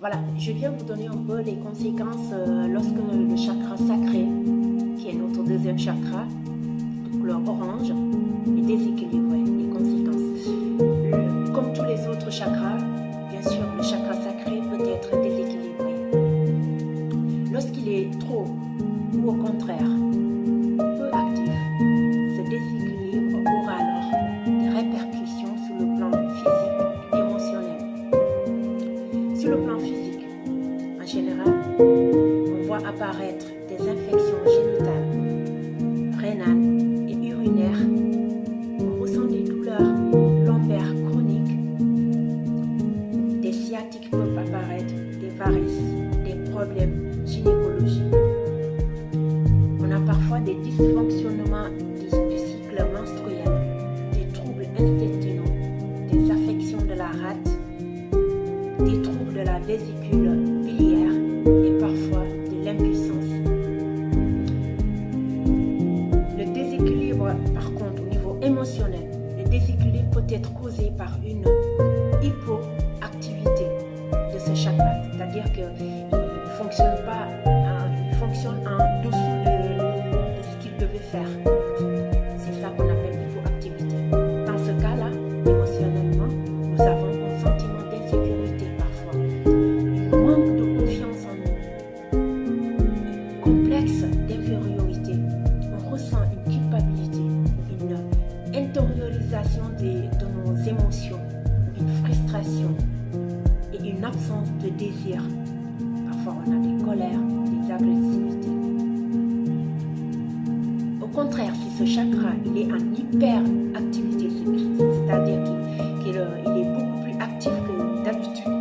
Voilà, je viens vous donner un peu les conséquences lorsque le chakra sacré, qui est notre deuxième chakra, de couleur orange, est déséquilibré. Les conséquences. Comme tous les autres chakras, bien sûr, le chakra sacré peut être déséquilibré. Lorsqu'il est trop ou au contraire peu actif, ce déséquilibre aura alors des répercussions sur le plan physique et émotionnel. Sur le plan physique, en général, on voit apparaître des infections génitales, rénales et urinaires. On ressent des douleurs lombaires chroniques. Des sciatiques peuvent apparaître, des varices, des problèmes gynécologiques. On a parfois des dysfonctionnements du cycle menstruel, des troubles intestinaux, des affections de la rate, des troubles de la vésicule biliaire et parfois de l'impuissance. Le déséquilibre, par contre, au niveau émotionnel, le déséquilibre peut être causé par une hypoactivité de ce chakra, c'est-à-dire qu'il ne fonctionne pas, il fonctionne en dessous de ce qu'il devait faire. C'est ça qu'on appelle hypoactivité. Dans ce cas-là, émotionnellement, nous avons un sentiment d'insécurité parfois, un manque de confiance en nous, un complexe d'infériorité. On ressent une culpabilité, une intériorisation de nos émotions, une frustration et une absence de désir. Parfois, on a des colères, des agressivités. Au contraire, si ce chakra il est en hyperactivité, c'est-à-dire qu'il est beaucoup plus actif que d'habitude,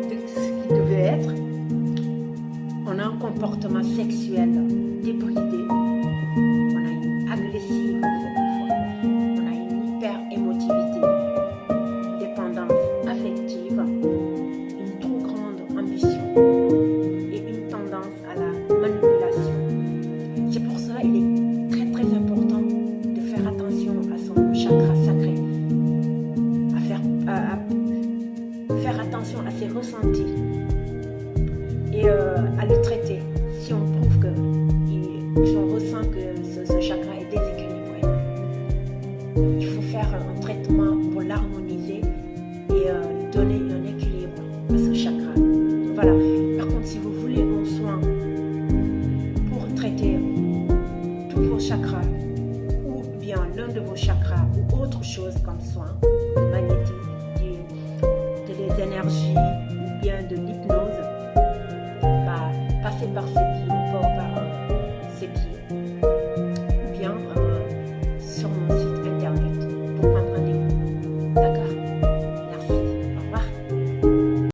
de ce qu'il devait être, on a un comportement sexuel débridé, on a une agressivité, on a une hyper-émotivité, une dépendance affective, une trop grande ambition et une tendance à la manipulation. C'est pour cela qu'il est très très important de faire attention à son chakra sacré, à faire attention à ses ressentis et à le traiter si on trouve que si on ressent que ce chakra est déséquilibré. Il faut faire un traitement pour l'harmoniser et donner un équilibre à ce chakra. Voilà. Par contre, si vous voulez un soin pour traiter tous vos chakras ou bien l'un de vos chakras ou autre chose comme soin, le magnétisme, des énergies ou bien de l'hypnose, passez par cette